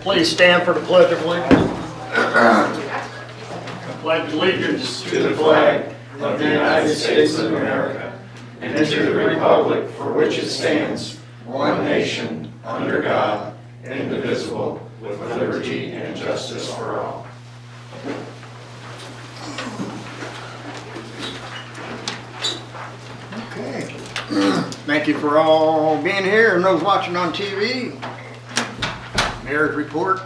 Please stand for the Pledge of Allegiance. Pledge allegiance to the flag of the United States of America and to the republic for which it stands, one nation, under God, indivisible, with liberty and justice for all. Okay. Thank you for all being here and those watching on TV. Mayor's report.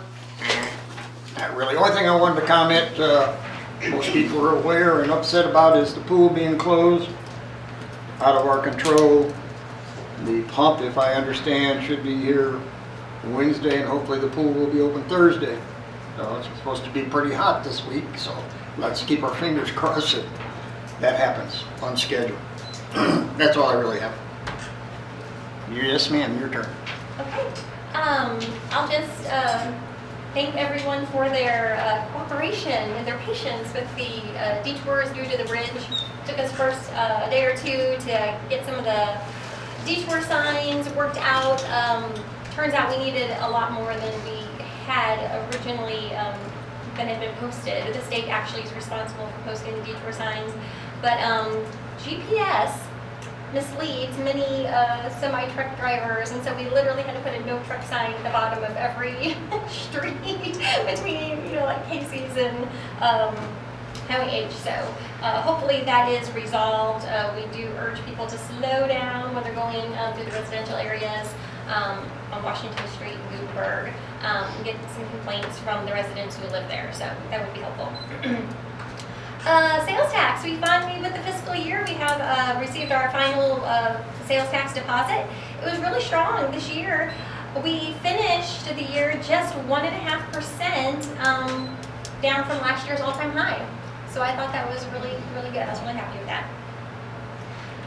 Not really. The only thing I wanted to comment, most people are aware and upset about is the pool being closed, out of our control. The pump, if I understand, should be here Wednesday, and hopefully the pool will be open Thursday. So it's supposed to be pretty hot this week, so let's keep our fingers crossed that that happens on schedule. That's all I really have. Yes, ma'am, your turn. Okay. I'll just thank everyone for their cooperation and their patience with the detours due to the bridge. Took us first a day or two to get some of the detour signs worked out. Turns out we needed a lot more than we had originally than had been posted. The state actually is responsible for posting the detour signs, but GPS misleads many semi-truck drivers, and so we literally had to put a no truck sign at the bottom of every street between, like Casey's and Highway H. So hopefully that is resolved. We do urge people to slow down when they're going through the residential areas on Washington Street and Gutenberg, and get some complaints from the residents who live there. So that would be helpful. Sales tax. We finally, with the fiscal year, we have received our final sales tax deposit. It was really strong this year. We finished the year just 1.5% down from last year's all-time high. So I thought that was really, really good. I was really happy with that.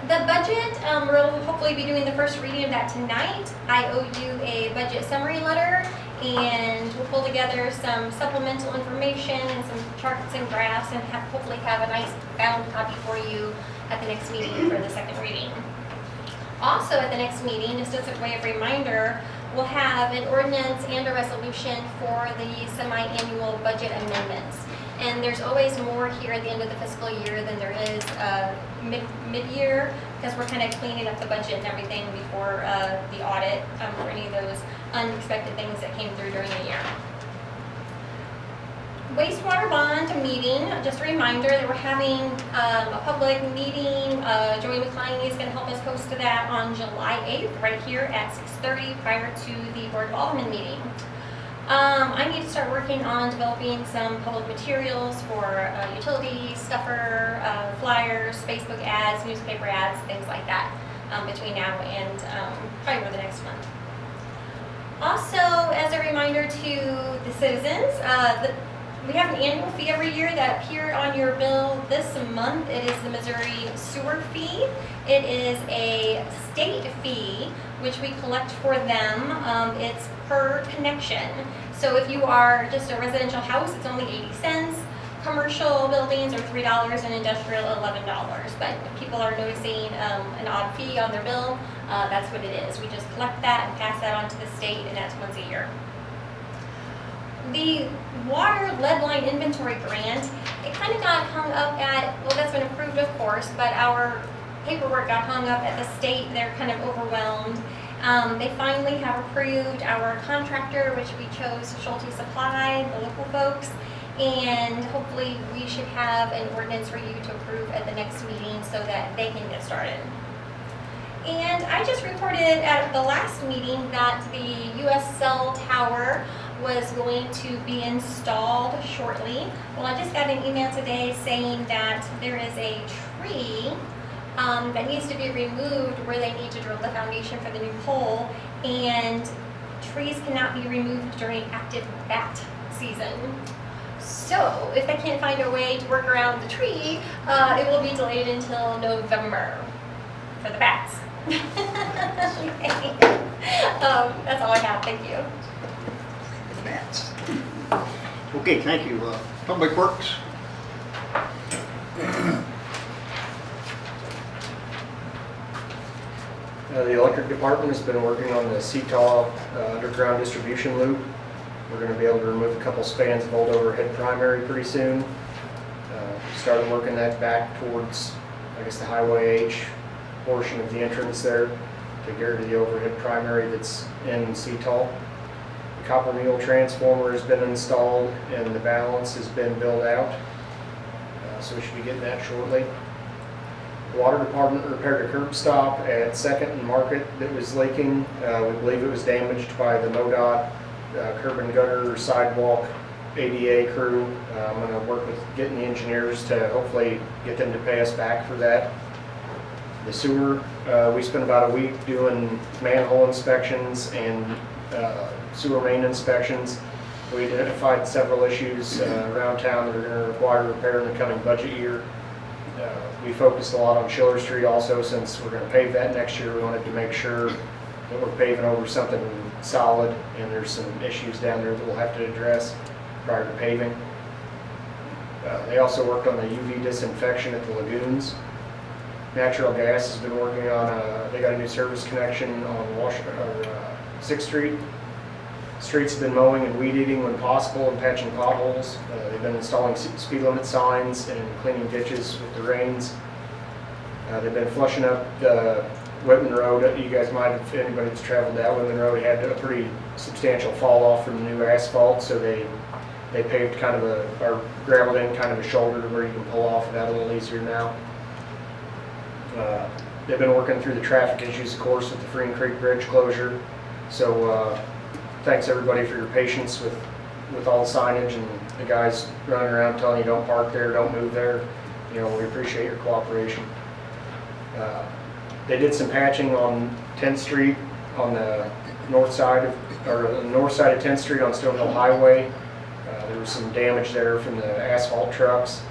The budget, we'll hopefully be doing the first reading of that tonight. I owe you a budget summary letter, and we'll pull together some supplemental information and some charts and graphs, and hopefully have a nice bound copy for you at the next meeting for the second reading. Also at the next meeting, just as a way of reminder, we'll have an ordinance and a resolution for the semi-annual budget amendments. And there's always more here at the end of the fiscal year than there is mid-year, because we're kind of cleaning up the budget and everything before the audit for any of those unexpected things that came through during the year. Wastewater bond meeting, just a reminder that we're having a public meeting. Joey McCliney is going to help us host that on July 8th, right here at 6:30 prior to the Board of Aldermen meeting. I need to start working on developing some public materials for utility, stuffer, flyers, Facebook ads, newspaper ads, things like that between now and probably over the next month. Also, as a reminder to the citizens, we have an annual fee every year that appeared on your bill this month. It is the Missouri sewer fee. It is a state fee, which we collect for them. It's per connection. So if you are just a residential house, it's only 80 cents. Commercial buildings are $3 and industrial $11. But if people are noticing an odd fee on their bill, that's what it is. We just collect that and pass that on to the state, and that's once a year. The water lead line inventory grant, it kind of got hung up at, well, that's been approved, of course, but our paperwork got hung up at the state. They're kind of overwhelmed. They finally have approved our contractor, which we chose Schulte Supply, the local folks, and hopefully we should have an ordinance for you to approve at the next meeting so that they can get started. And I just reported at the last meeting that the US cell tower was going to be installed shortly. Well, I just got an email today saying that there is a tree that needs to be removed where they need to drill the foundation for the new pole, and trees cannot be removed during active bat season. So if they can't find a way to work around the tree, it will be delayed until November for the bats. Okay. That's all I have. Thank you. Bats. Okay, thank you. Public Works. The electric department has been working on the CTAW underground distribution loop. We're going to be able to remove a couple spans of old overhead primary pretty soon. Started working that back towards, I guess, the Highway H portion of the entrance there to get rid of the overhead primary that's in CTAW. The copper mule transformer has been installed and the balance has been built out. So we should be getting that shortly. The water department repaired a curb stop at 2nd and Market that was leaking. We believe it was damaged by the MoDOT curb and gutter sidewalk ADA crew. I'm going to work with getting the engineers to hopefully get them to pay us back for that. The sewer, we spent about a week doing manhole inspections and sewer main inspections. We identified several issues around town that are going to require repair in the coming budget year. We focused a lot on Schiller Street also, since we're going to pave that next year. We wanted to make sure that we're paving over something solid, and there's some issues down there that we'll have to address prior to paving. They also worked on the UV disinfection at the lagoons. Natural Gas has been working on, they got a new service connection on 6th Street. Streets have been mowing and weed eating when possible and patching potholes. They've been installing speed limit signs and cleaning ditches with the rains. They've been flushing up Whitman Road. You guys might have, anybody that's traveled that Whitman Road, had a pretty substantial fall off from the new asphalt, so they paved kind of or gravelled in kind of a shoulder where you can pull off of that a little easier now. They've been working through the traffic issues, of course, with the Freeing Creek Bridge closure. So thanks everybody for your patience with all the signage and the guys running around telling you don't park there, don't move there. You know, we appreciate your cooperation. They did some patching on 10th Street on the north side of 10th Street on Stonehill Highway. There was some damage there from the asphalt trucks.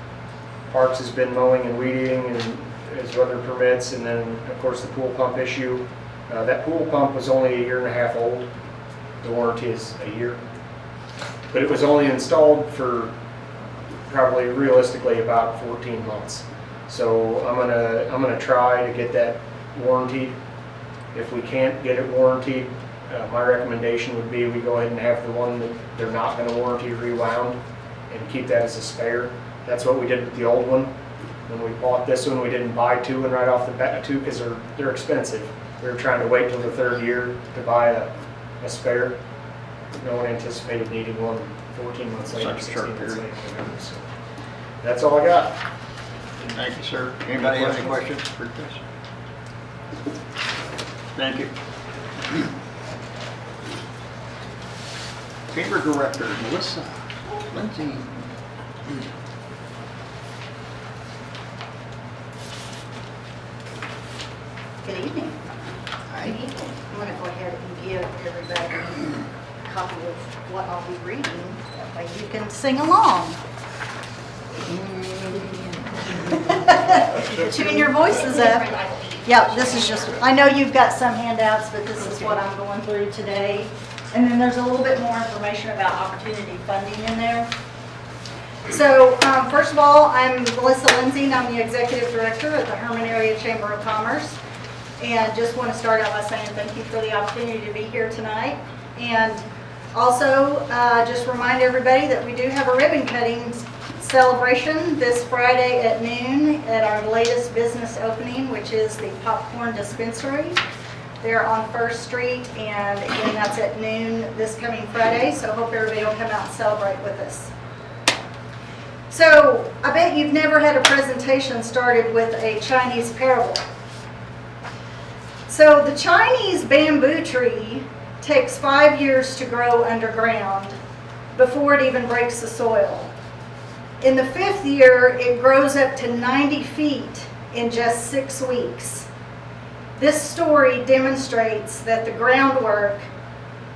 Parks has been mowing and weed eating and as weather permits, and then of course the pool pump issue. That pool pump was only 1.5 years old. The warranty is a year, but it was only installed for probably realistically about 14 months. So I'm gonna try to get that warranted. If we can't get it warranted, my recommendation would be we go ahead and have the one that they're not going to warranty rewound and keep that as a spare. That's what we did with the old one. When we bought this one, we didn't buy two and right off the bat two because they're expensive. We were trying to wait till the 3rd year to buy a spare. No one anticipated needing one 14 months later, Such a short 16 months period. later. So that's all I got. Thank you, sir. Anybody have any questions for Chris? Thank you. Chamber Director, Melissa Lindsay. Good evening. Hi. I'm going to go ahead and give everybody a copy of what I'll be reading. That way you can sing along. Tune your voices up. Yeah, this is just, I know you've got some handouts, but this is what I'm going through today. And then there's a little bit more information about opportunity funding in there. So first of all, I'm Melissa Lindsay, and I'm the Executive Director at the Herman Area Chamber of Commerce. And just want to start out by saying thank you for the opportunity to be here tonight. And also just remind everybody that we do have a ribbon cutting celebration this Friday at noon at our latest business opening, which is the Popcorn Dispensary. They're on 1st Street, and again, that's at noon this coming Friday, so I hope everybody will come out and celebrate with us. So, I bet you've never had a presentation started with a Chinese parable. So, the Chinese bamboo tree takes 5 years to grow underground before it even breaks the soil. In the 5th year, it grows up to 90 feet in just 6 weeks. This story demonstrates that the groundwork,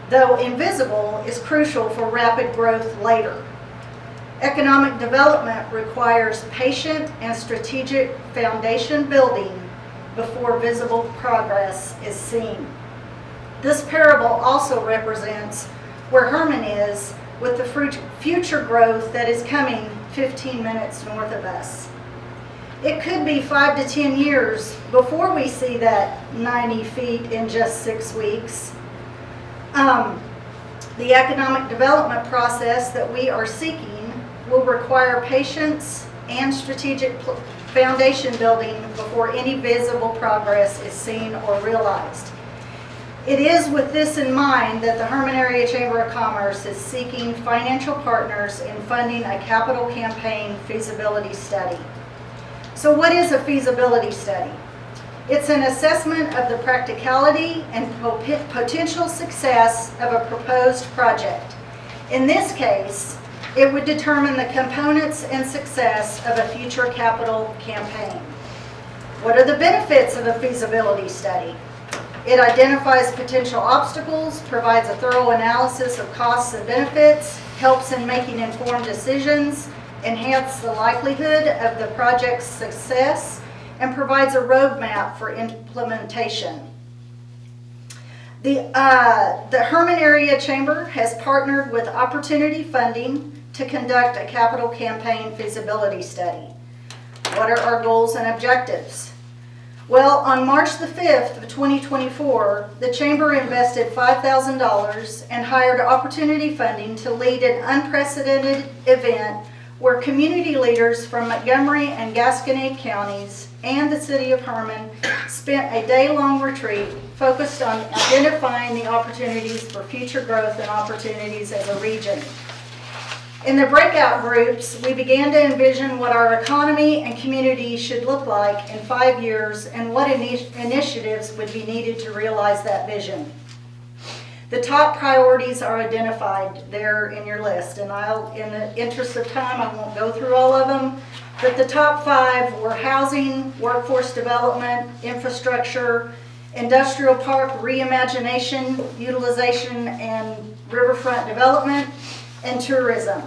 though invisible, is crucial for rapid growth later. Economic development requires patient and strategic foundation building before visible progress is seen. This parable also represents where Herman is with the future growth that is coming 15 minutes north of us. it could be 5 to 10 years before we see that 90 feet in just 6 weeks. The economic development process that we are seeking will require patience and strategic foundation building before any visible progress is seen or realized. It is with this in mind that the Herman Area Chamber of Commerce is seeking financial partners in funding a capital campaign feasibility study. So what is a feasibility study? It's an assessment of the practicality and potential success of a proposed project. In this case, it would determine the components and success of a future capital campaign. What are the benefits of a feasibility study? It identifies potential obstacles, provides a thorough analysis of costs and benefits, helps in making informed decisions, enhances the likelihood of the project's success, and provides a roadmap for implementation. The Herman Area Chamber has partnered with Opportunity Funding to conduct a capital campaign feasibility study. What are our goals and objectives? Well, on March the 5th of 2024, the Chamber invested $5,000 and hired Opportunity Funding to lead an unprecedented event where community leaders from Montgomery and Gasconade counties and the city of Herman spent a day-long retreat focused on identifying the opportunities for future growth and opportunities as a region. In the breakout groups, we began to envision what our economy and community should look like in 5 years and what initiatives would be needed to realize that vision. The top priorities are identified there in your list, and in the interest of time, I won't go through all of them, but the top 5 were housing, workforce development, infrastructure, industrial park reimagination, utilization, and riverfront development, and tourism.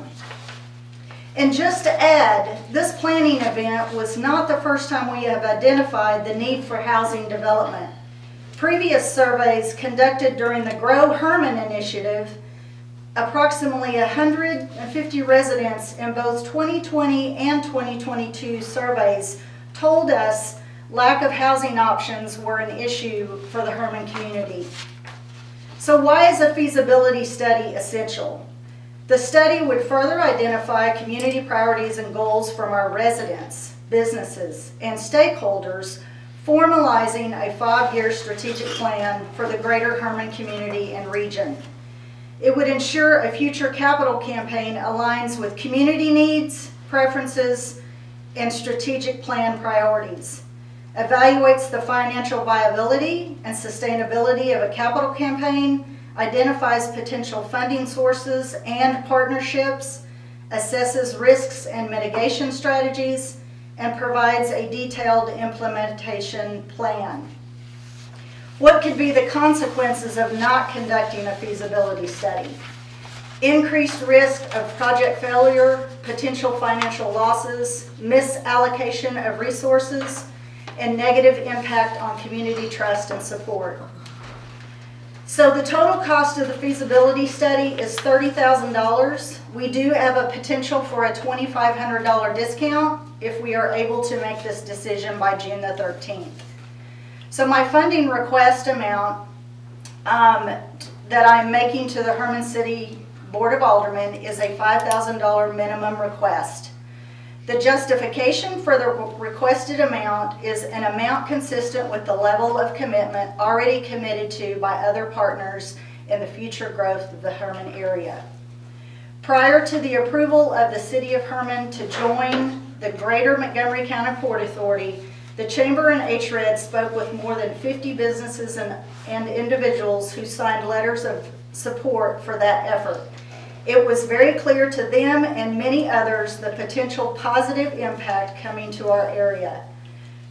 And just to add, this planning event was not the first time we have identified the need for housing development. Previous surveys conducted during the Grow Herman initiative, approximately 150 residents in both 2020 and 2022 surveys told us lack of housing options were an issue for the Herman community. So why is a feasibility study essential? The study would further identify community priorities and goals from our residents, businesses, and stakeholders, formalizing a 5-year strategic plan for the greater Herman community and region. It would ensure a future capital campaign aligns with community needs, preferences, and strategic plan priorities, evaluates the financial viability and sustainability of a capital campaign, identifies potential funding sources and partnerships, assesses risks and mitigation strategies, and provides a detailed implementation plan. What could be the consequences of not conducting a feasibility study? Increased risk of project failure, potential financial losses, misallocation of resources, and negative impact on community trust and support. So the total cost of the feasibility study is $30,000. We do have a potential for a $2,500 discount if we are able to make this decision by June the 13th. So my funding request amount that I'm making to the Herman City Board of Aldermen is a $5,000 minimum request. The justification for the requested amount is an amount consistent with the level of commitment already committed to by other partners in the future growth of the Herman area. Prior to the approval of the City of Herman to join the Greater Montgomery County Port Authority, the Chamber and HRED spoke with more than 50 businesses and individuals who signed letters of support for that effort. It was very clear to them and many others the potential positive impact coming to our area.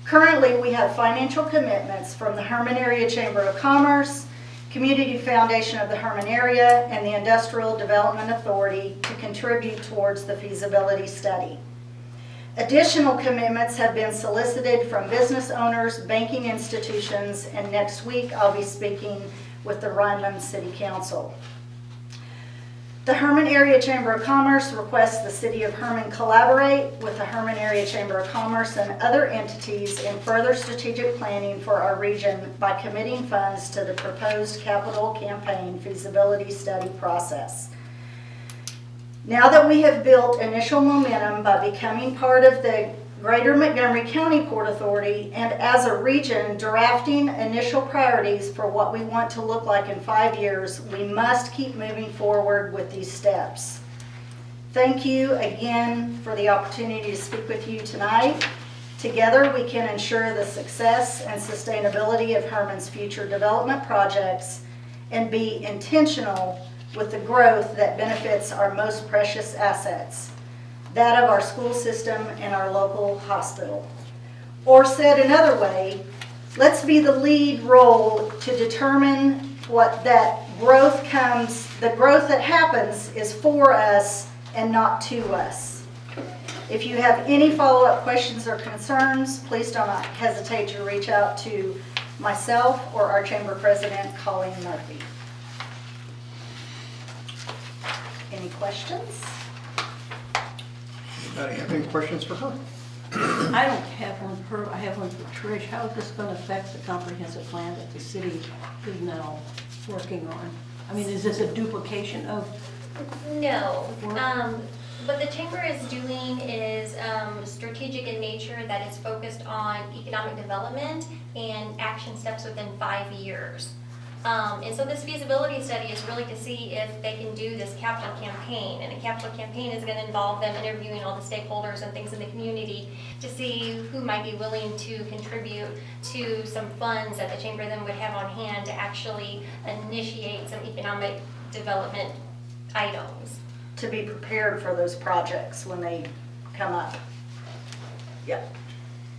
Currently, we have financial commitments from the Herman Area Chamber of Commerce, Community Foundation of the Herman Area, and the Industrial Development Authority to contribute towards the feasibility study. Additional commitments have been solicited from business owners, banking institutions, and next week I'll be speaking with the Rhineland City Council. The Herman Area Chamber of Commerce requests the City of Herman collaborate with the Herman Area Chamber of Commerce and other entities in further strategic planning for our region by committing funds to the proposed capital campaign feasibility study process. Now that we have built initial momentum by becoming part of the Greater Montgomery County Port Authority and as a region drafting initial priorities for what we want to look like in 5 years, we must keep moving forward with these steps. Thank you again for the opportunity to speak with you tonight. Together we can ensure the success and sustainability of Herman's future development projects and be intentional with the growth that benefits our most precious assets, that of our school system and our local hospital. Or said another way, let's be the lead role to determine what that growth comes, the growth that happens is for us and not to us. If you have any follow-up questions or concerns, please don't hesitate to reach out to myself or our chamber president, Colleen Murphy. Any questions? Anybody have any questions for her? I don't have one for her, I have one for Trish. How is this going to affect the comprehensive plan that the city is now working on? I mean, is this a duplication of? No. What the chamber is doing is strategic in nature, that is focused on economic development and action steps within 5 years. And so this feasibility study is really to see if they can do this capital campaign. And a capital campaign is going to involve them interviewing all the stakeholders and things in the community to see who might be willing to contribute to some funds that the chamber then would have on hand to actually initiate some economic development items. To be prepared for those projects when they come up. Yep.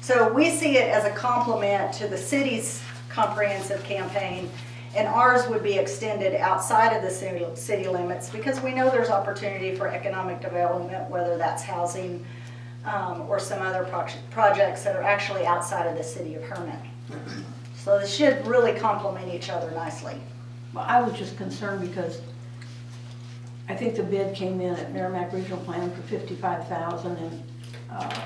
So we see it as a complement to the city's comprehensive campaign, and ours would be extended outside of the city limits because we know there's opportunity for economic development, whether that's housing or some other projects that are actually outside of the city of Herman. So this should really complement each other nicely. Well, I was just concerned because I think the bid came in at Merrimack Regional Plan for $55,000 and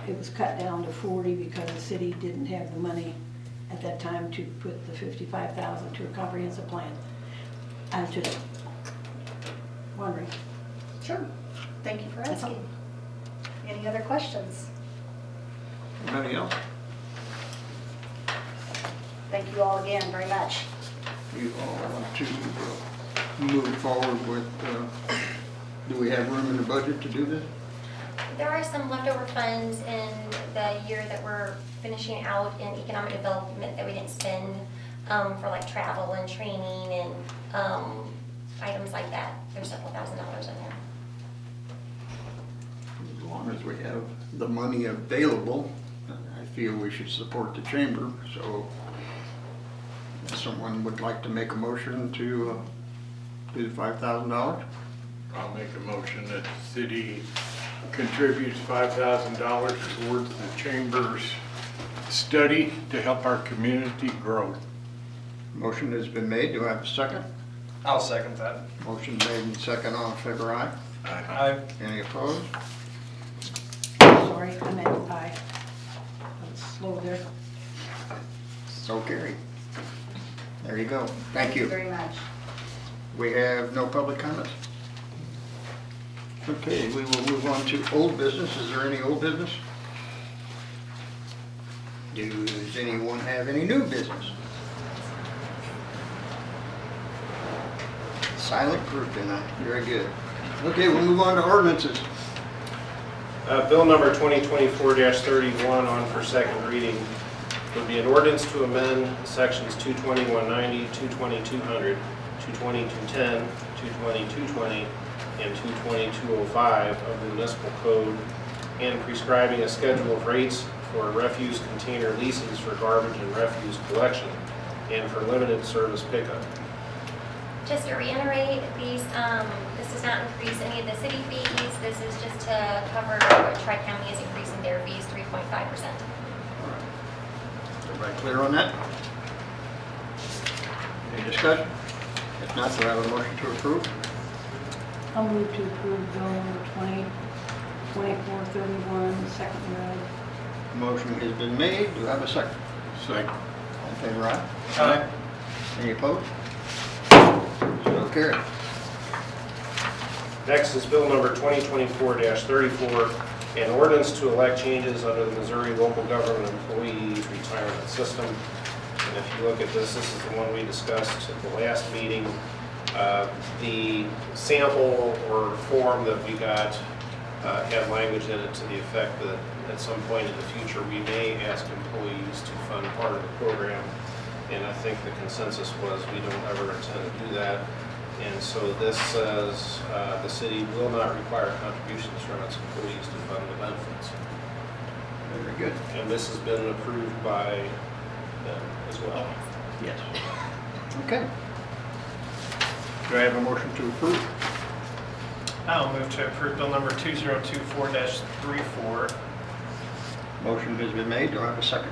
it was cut down to $40,000 because the city didn't have the money at that time to put the $55,000 to a comprehensive plan. I was just wondering. Sure. Thank you for asking. Any other questions? Anybody else? Thank you all again very much. You all want to move forward with, do we have room in the budget to do this? There are some leftover funds in the year that we're finishing out in economic development that we didn't spend for like travel and training and items like that. There's several $1,000s in there. As long as we have the money available, I feel we should support the chamber. So if someone would like to make a motion to do the $5,000? I'll make a motion that the city contributes $5,000 towards the chamber's study to help our community grow. Motion has been made. Do I have a second? I'll second that. Motion made and second. All in favor, aye. Aye. Any opposed? Sorry, I meant aye. I was slow there. So carried. There you go. Thank you. Very much. We have no public comments? Okay, we will move on to old business. Is there any old business? Does anyone have any new business? Silent group tonight. Very good. Okay, we'll move on to ordinances. Bill number 2024-31 on for second reading would be an ordinance to amend sections 220-190, 220-200, 220-210, 220-220, and 220-205 of the municipal code and prescribing a schedule of rates for refuse container leases for garbage and refuse collection and for limited service pickup. Just to reiterate, this does not increase any of the city fees. This is just to cover what Tri-County is increasing their fees 3.5%. Everybody clear on that? Any discussion? If not, do I have a motion to approve? I'll move to approve bill number 2024-31, second read. Motion has been made. Do I have a second? Second. All in favor, aye? Aye. Any opposed? So carried. Next is bill number 2024-34, an ordinance to elect changes under the Missouri Local Government Employees Retirement System. And if you look at this, this is the one we discussed at the last meeting. The sample or form that we got had language in it to the effect that at some point in the future, we may ask employees to fund part of the program. And I think the consensus was we don't ever intend to do that. And so this says the city will not require contributions from its employees to fund the benefits. Very good. And this has been approved by them as well. Yes. Okay. Do I have a motion to approve? I'll move to approve bill number 2024-34. Motion has been made. Do I have a second?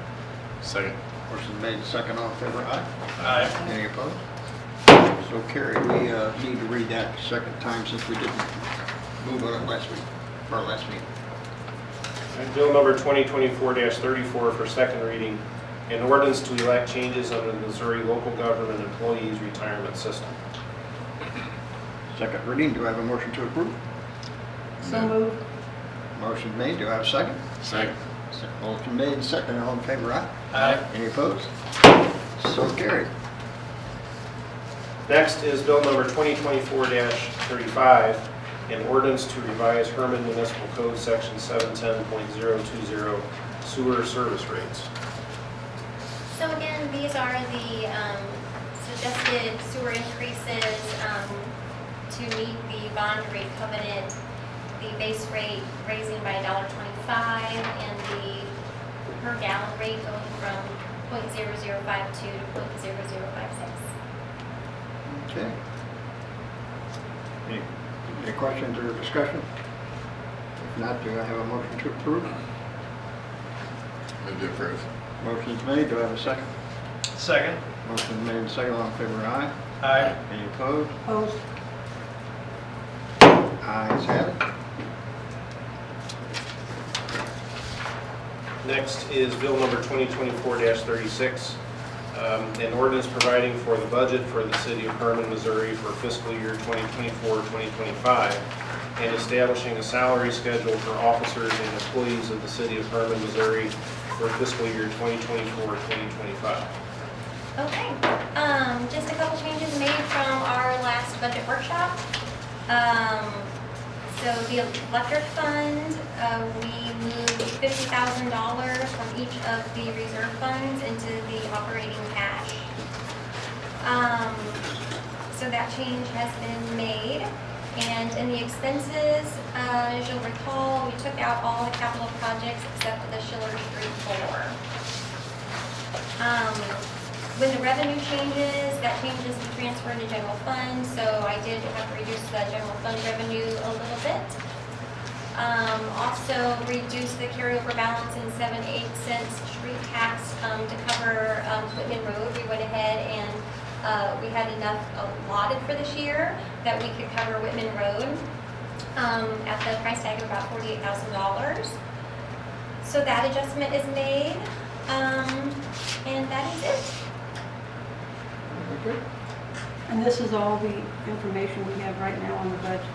Second. Motion made, second. All in favor, aye? Aye. Any opposed? So carried. We need to read that a second time since we didn't move on it last week, or last meeting. And bill number 2024-34 for second reading, an ordinance to elect changes under the Missouri Local Government Employees Retirement System. Second reading. Do I have a motion to approve? So moved. Motion made. Do I have a second? Second. Motion made, second. All in favor, aye? Aye. Any opposed? So carried. Next is bill number 2024-35, an ordinance to revise Herman Municipal Code Section 710.020 sewer service rates. So again, these are the suggested sewer increases to meet the bond rate covenant, the base rate raising by $1.25 and the per gallon rate going from 0.0052 to 0.0056. Okay. Any questions or discussion? If not, do I have a motion to approve? Move to approve. Motion's made. Do I have a second? Second. Motion made, second. All in favor, aye? Aye. Any opposed? Opposed? Ayes have it. Next is bill number 2024-36, an ordinance providing for the budget for the city of Herman, Missouri for fiscal year 2024-2025 and establishing a salary schedule for officers and employees of the city of Herman, Missouri for fiscal year 2024-2025. Okay, just a couple changes made from our last budget workshop. So the electric fund, we moved $50,000 from each of the reserve funds into the operating cash. So that change has been made. And in the expenses, as you'll recall, we took out all the capital projects except for the Schiller Street 4. When the revenue changes, that changes the transfer into general fund, so I did have to reduce the general fund revenue a little bit. Also reduce the carryover balance in 7/8 cents street tax to cover Whitman Road. We went ahead and we had enough allotted for this year that we could cover Whitman Road at the price tag of about $48,000. So that adjustment is made, and that is it. Very good. And this is all the information we have right now on the budget,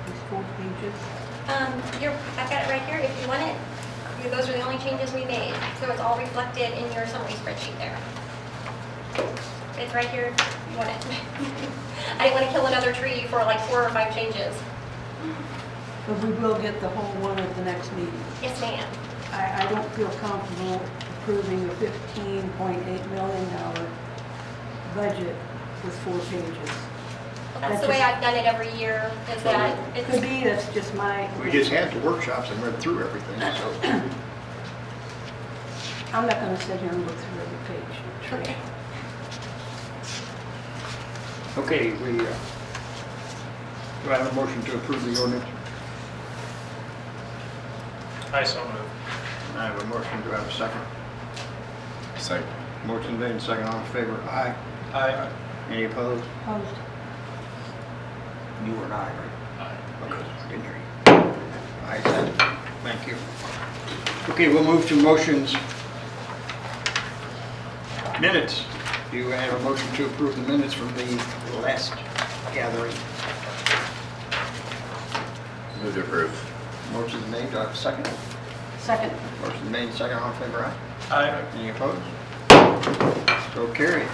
these 4 pages. I've got it right here if you want it. Those are the only changes we made. So it's all reflected in your summary spreadsheet there. It's right here if you want it. I didn't want to kill another tree for like 4 or 5 changes. But we will get the whole one at the next meeting. Yes, ma'am. I don't feel comfortable approving a $15.8 million budget with 4 pages. That's the way I've done it every year, is that it's... Could be, that's just my... We just had the workshops and read through everything, so. I'm not gonna sit here and look through every page. Okay. Okay, do I have a motion to approve the ordinance? I so move. I have a motion. Do I have a second? Second. Motion made, second. All in favor, aye? Aye. Any opposed? Opposed? You or I, right? Aye. Okay, didn't hear you. I said, thank you. Okay, we'll move to motions. Minutes. Do you have a motion to approve the minutes from the last gathering? Move to approve. Motion made, do I have a second? Second. Motion made, second, all in favor, aye? Aye. Any opposed? So carried.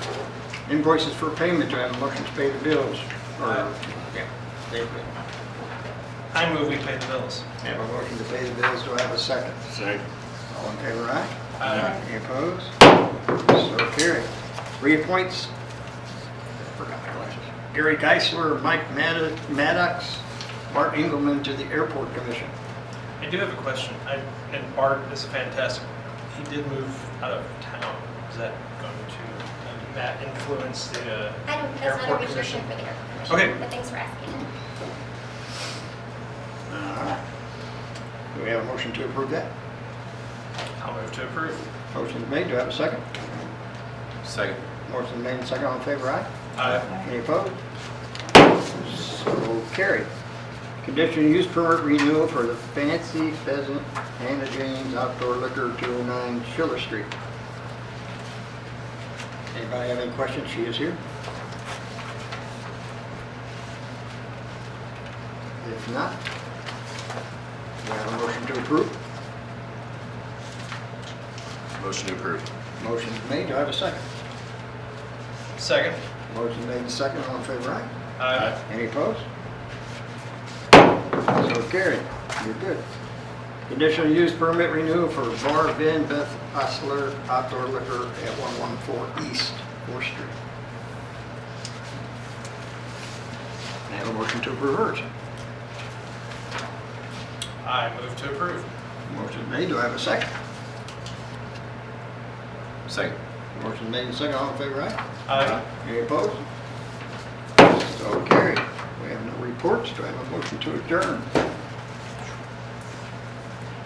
Invoices for payment, do I have a motion to pay the bills? Or, yeah, pay the bill. I move we pay the bills. I have a motion to pay the bills, do I have a second? Second. All in favor, aye? Aye. Any opposed? So carried. Reappoints. Forgot my glasses. Gary Geisler, Mike Maddox, Bart Engelman to the Airport Commission. I do have a question. And Bart is fantastic. He did move out of town. Is that going to, that influence the I don't, that's not a airport restriction commission? for the airport commission. Okay. But thanks for asking. Do we have a motion to approve that? I'll move to approve. Motion made, do I have a second? Second. Motion made, and second, all in favor, aye? Aye. Any opposed? So carried. Conditional use permit renewal for the Fancy Pheasant Hannah James Outdoor Liquor, 209 Schiller Street. Anybody have any questions? She is here. If not, do I have a motion to approve? Motion to approve. Motion is made, do I have a second? Second. Motion made and second, all in favor, aye? Aye. Any opposed? So carried. You're good. Conditional use permit renewal for Bar Vin Beth Osler Outdoor Liquor at 114 East 4th Street. I have a motion to approve hers. I move to approve. Motion made. Do I have a second? Second. Motion made and second. All in favor, aye? Aye. Any opposed? So carried. We have no reports. Do I have a motion to adjourn?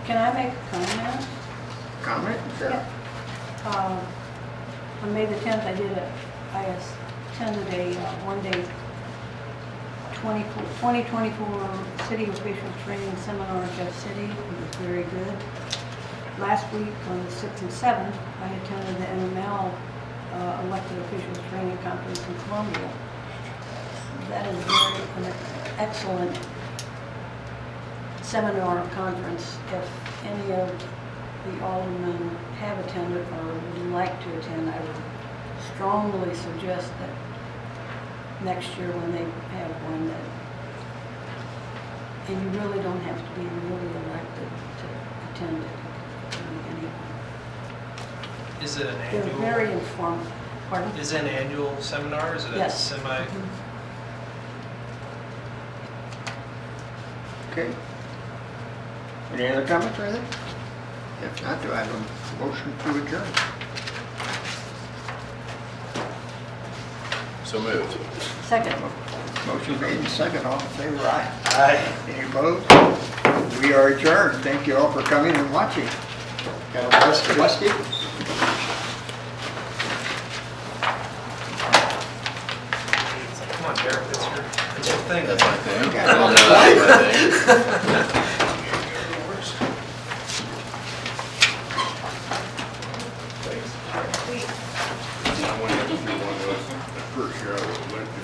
Can I make a comment? Comment? Sure. Yeah. On May the 10th, I attended a one-day 2024 city official training seminar in Jeff City. It was very good. Last week, on the 6th and 7th, I attended the NML elected officials training conference in Columbia. That is an excellent seminar conference. If any of the aldermen have attended or would like to attend, I would strongly suggest that next year when they have one, that, and you really don't have to be really elected to attend it. Is it an They're annual? very informative. Pardon? Is it an annual seminar? Is it Yes. a semi? Mhm. Okay. Any other comments or anything? If not, do I have a motion to adjourn? So moved. Second. Motion made and second. All in favor, aye? Aye. Any opposed? We are adjourned. Thank you all for coming and watching. Have a blessed evening. Come on, Derek, that's your thing. That's my thing. Okay. I don't know that's my thing. I went up to one of those, the first year I went to